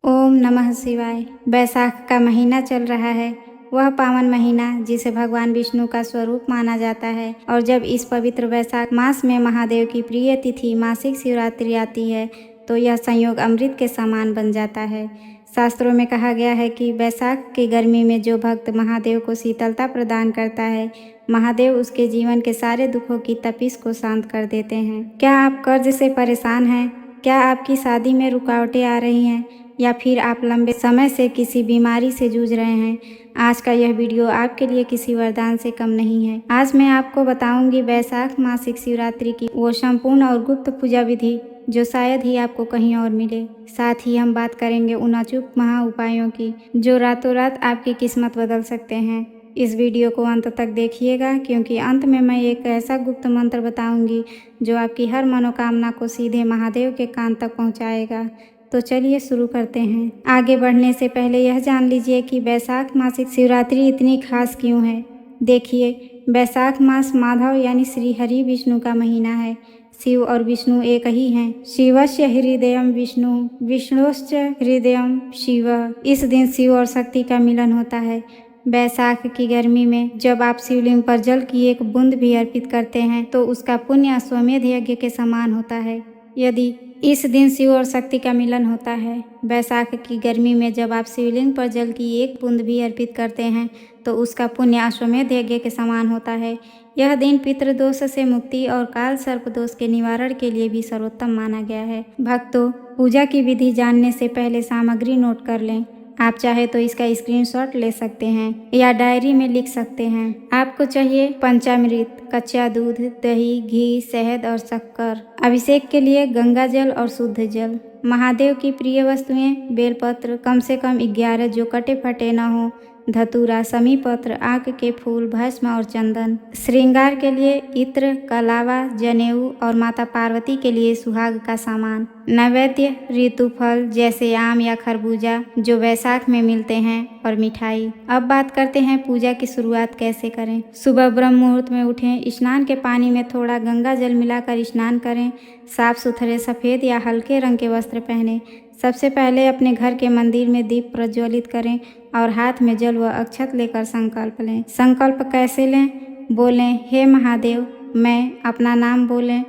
ओम नमः शिवाय। बैसाख का महीना चल रहा है, वह पावन महीना जिसे भगवान विष्णु का स्वरूप माना जाता है। और जब इस पवित्र बैसाख मास में महादेव की प्रिय तिथि मासिक शिवरात्रि आती है तो यह संयोग अमृत के समान बन जाता है। शास्त्रों में कहा गया है कि बैसाख की गर्मी में जो भक्त महादेव को शीतलता प्रदान करता है, महादेव उसके जीवन के सारे दुखों की तपिश को शांत कर देते हैं। क्या आप कर्ज से परेशान हैं? क्या आपकी शादी में रुकावटें आ रही हैं या फिर आप लंबे समय से किसी बीमारी से जूझ रहे हैं? आज का यह वीडियो आपके लिए किसी वरदान से कम नहीं है। आज मैं आपको बताऊंगी बैसाख मासिक शिवरात्रि की वो संपूर्ण और गुप्त पूजा विधि जो शायद ही आपको कहीं और मिले। साथ ही हम बात करेंगे उन अचूक महा उपायों की जो रातों रात आपकी किस्मत बदल सकते हैं। इस वीडियो को अंत तक देखिएगा क्योंकि अंत में मैं एक ऐसा गुप्त मंत्र बताऊंगी जो आपकी हर मनोकामना को सीधे महादेव के कान तक पहुंचाएगा। तो चलिए शुरू करते हैं। आगे बढ़ने से पहले यह जान लीजिए कि बैसाख मासिक शिवरात्रि इतनी खास क्यों है। देखिए, बैसाख मास माधव यानी श्री हरि विष्णु का महीना है। शिव और विष्णु एक ही हैं। शिवस्य हृदयम विष्णु, विष्णुश्च हृदयम शिव। इस दिन शिव और शक्ति का मिलन होता है। बैसाख की गर्मी में जब आप शिवलिंग पर जल की एक बूंद भी अर्पित करते हैं तो उसका पुण्य अश्वमेध यज्ञ के समान होता है। यदि इस दिन शिव और शक्ति का मिलन होता है। बैसाख की गर्मी में जब आप शिवलिंग पर जल की एक बूंद भी अर्पित करते हैं तो उसका पुण्य अश्वमेध यज्ञ के समान होता है। यह दिन पितृदोष से मुक्ति और काल सर्प दोष के निवारण के लिए भी सर्वोत्तम माना गया है। भक्तों, पूजा की विधि जानने से पहले सामग्री नोट कर लें। आप चाहे तो इसका स्क्रीनशॉट ले सकते हैं या डायरी में लिख सकते हैं। आपको चाहिए पंचामृत, कच्चा दूध, दही, घी, शहद और शक्कर। अभिषेक के लिए गंगा जल और शुद्ध जल। महादेव की प्रिय वस्तुएं बेलपत्र कम से कम 11 जो कटे फटे न हो, धतूरा, समी पत्र, आक के फूल, भस्म और चंदन। श्रृंगार के लिए इत्र, कलावा, जनेऊ और माता पार्वती के लिए सुहाग का सामान। नैवेद्य ऋतु फल जैसे आम या खरबूजा जो बैसाख में मिलते हैं और मिठाई। अब बात करते हैं पूजा की शुरुआत कैसे करें। सुबह ब्रह्म मुहूर्त में उठें, स्नान के पानी में थोड़ा गंगा जल मिलाकर स्नान करें। साफ सुथरे सफ़ेद या हल्के रंग के वस्त्र पहनें। सबसे पहले अपने घर के मंदिर में दीप प्रज्वलित करें और हाथ में जल व अक्षत लेकर संकल्प लें। संकल्प कैसे लें? बोलें, हे महादेव। मैं अपना नाम बोलें,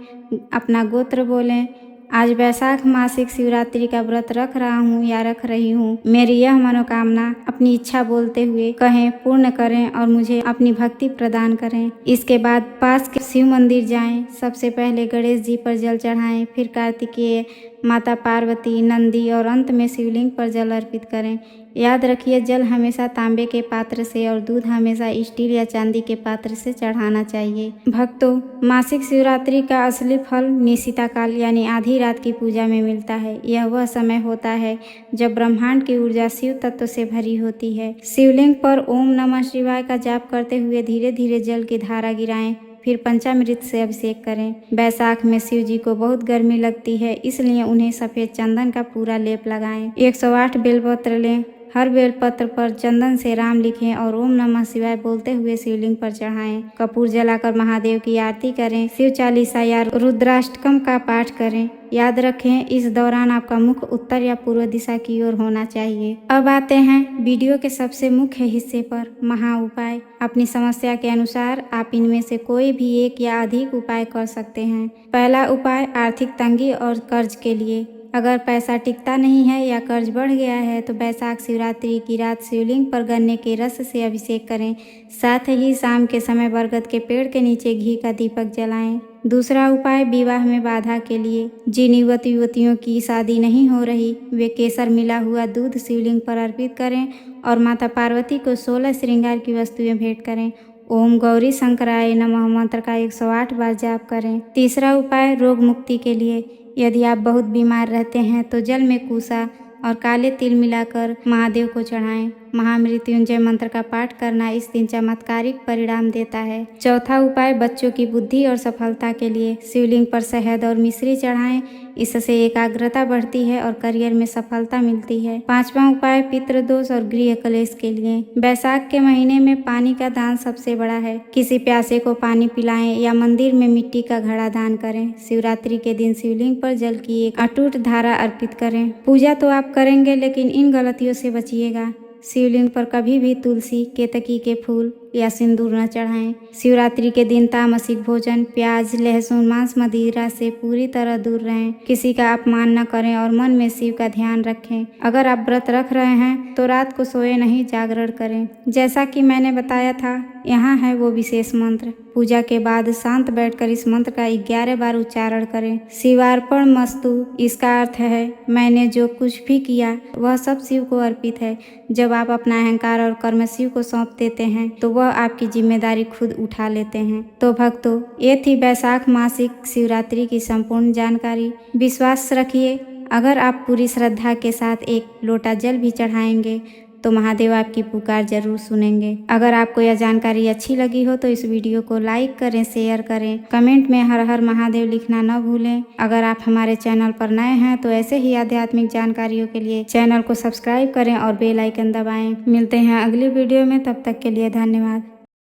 अपना गोत्र बोलें। आज बैसाख मासिक शिवरात्रि का व्रत रख रहा हूँ या रख रही हूँ। मेरी यह मनोकामना अपनी इच्छा बोलते हुए कहें, पूर्ण करें और मुझे अपनी भक्ति प्रदान करें। इसके बाद पास के शिव मंदिर जाएं। सबसे पहले गणेश जी पर जल चढ़ाएं, फिर कार्तिकेय, माता पार्वती, नंदी और अंत में शिवलिंग पर जल अर्पित करें। याद रखिए, जल हमेशा तांबे के पात्र से और दूध हमेशा स्टील या चांदी के पात्र से चढ़ाना चाहिए। भक्तों, मासिक शिवरात्रि का असली फल निशिता काल यानी आधी रात की पूजा में मिलता है। यह वह समय होता है जब ब्रह्मांड की ऊर्जा शिव तत्व से भरी होती है। शिवलिंग पर ओम नमः शिवाय का जाप करते हुए धीरे धीरे जल की धारा गिराएं, फिर पंचामृत से अभिषेक करें। बैसाख में शिव जी को बहुत गर्मी लगती है, इसलिए उन्हें सफ़ेद चंदन का पूरा लेप लगाएं। 108 बेलपत्र लें। हर बेलपत्र पर चंदन से राम लिखें और ओम नमः शिवाय बोलते हुए शिवलिंग पर चढ़ाएं। कपूर जलाकर महादेव की आरती करें। शिव चालीसा या रुद्राष्टकम का पाठ करें। याद रखें, इस दौरान आपका मुख उत्तर या पूर्व दिशा की ओर होना चाहिए। अब आते हैं वीडियो के सबसे मुख्य हिस्से पर, महा उपाय। अपनी समस्या के अनुसार आप इनमें से कोई भी एक या अधिक उपाय कर सकते हैं। पहला उपाय आर्थिक तंगी और कर्ज के लिए। अगर पैसा टिकता नहीं है या कर्ज बढ़ गया है तो बैसाख शिवरात्रि की रात शिवलिंग पर गन्ने के रस से अभिषेक करें। साथ ही शाम के समय बरगद के पेड़ के नीचे घी का दीपक जलाएं। दूसरा उपाय विवाह में बाधा के लिए। जिन युवतियों की शादी नहीं हो रही, वे केसर मिला हुआ दूध शिवलिंग पर अर्पित करें और माता पार्वती को 16 श्रृंगार की वस्तुएं भेंट करें। ओम गौरी शंकराय नमः मंत्र का 108 बार जाप करें। तीसरा उपाय रोग मुक्ति के लिए। यदि आप बहुत बीमार रहते हैं तो जल में कूसा और काले तिल मिलाकर महादेव को चढ़ाएं। महामृत्युंजय मंत्र का पाठ करना इस दिन चमत्कारिक परिणाम देता है। चौथा उपाय बच्चों की बुद्धि और सफलता के लिए। शिवलिंग पर शहद और मिश्री चढ़ाएं। इससे एकाग्रता बढ़ती है और करियर में सफलता मिलती है। 5वां उपाय पितृ दोष और गृह कलेश के लिए। बैसाख के महीने में पानी का दान सबसे बड़ा है। किसी प्यासे को पानी पिलाएं या मंदिर में मिट्टी का घड़ा दान करें। शिवरात्रि के दिन शिवलिंग पर जल की एक अटूट धारा अर्पित करें। पूजा तो आप करेंगे, लेकिन इन गलतियों से बचिएगा। शिवलिंग पर कभी भी तुलसी, केतकी के फूल या सिंदूर न चढ़ाएं। शिवरात्रि के दिन तामसिक भोजन, प्याज, लहसुन, मांस, मदिरा से पूरी तरह दूर रहें। किसी का अपमान न करें और मन में शिव का ध्यान रखें। अगर आप व्रत रख रहे हैं तो रात को सोए नहीं, जागरण करें। जैसा कि मैंने बताया था, यहाँ है वो विशेष मंत्र। पूजा के बाद शांत बैठकर इस मंत्र का 11 बार उच्चारण करें। शिवार्पण मस्तु, इसका अर्थ है मैंने जो कुछ भी किया वह सब शिव को अर्पित है। जब आप अपना अहंकार और कर्म शिव को सौंप देते हैं तो वह आपकी जिम्मेदारी खुद उठा लेते हैं। तो भक्तों, ये थी बैसाख मासिक शिवरात्रि की संपूर्ण जानकारी। विश्वास रखिए, अगर आप पूरी श्रद्धा के साथ एक लोटा जल भी चढ़ाएंगे तो महादेव आपकी पुकार जरूर सुनेंगे। अगर आपको यह जानकारी अच्छी लगी हो तो इस वीडियो को लाइक करें, शेयर करें, कमेंट में हर हर महादेव लिखना न भूलें। अगर आप हमारे चैनल पर नए हैं तो ऐसे ही आध्यात्मिक जानकारियों के लिए चैनल को सब्सक्राइब करें और बेल आइकन दबाएं। मिलते हैं अगली वीडियो में, तब तक के लिए धन्यवाद।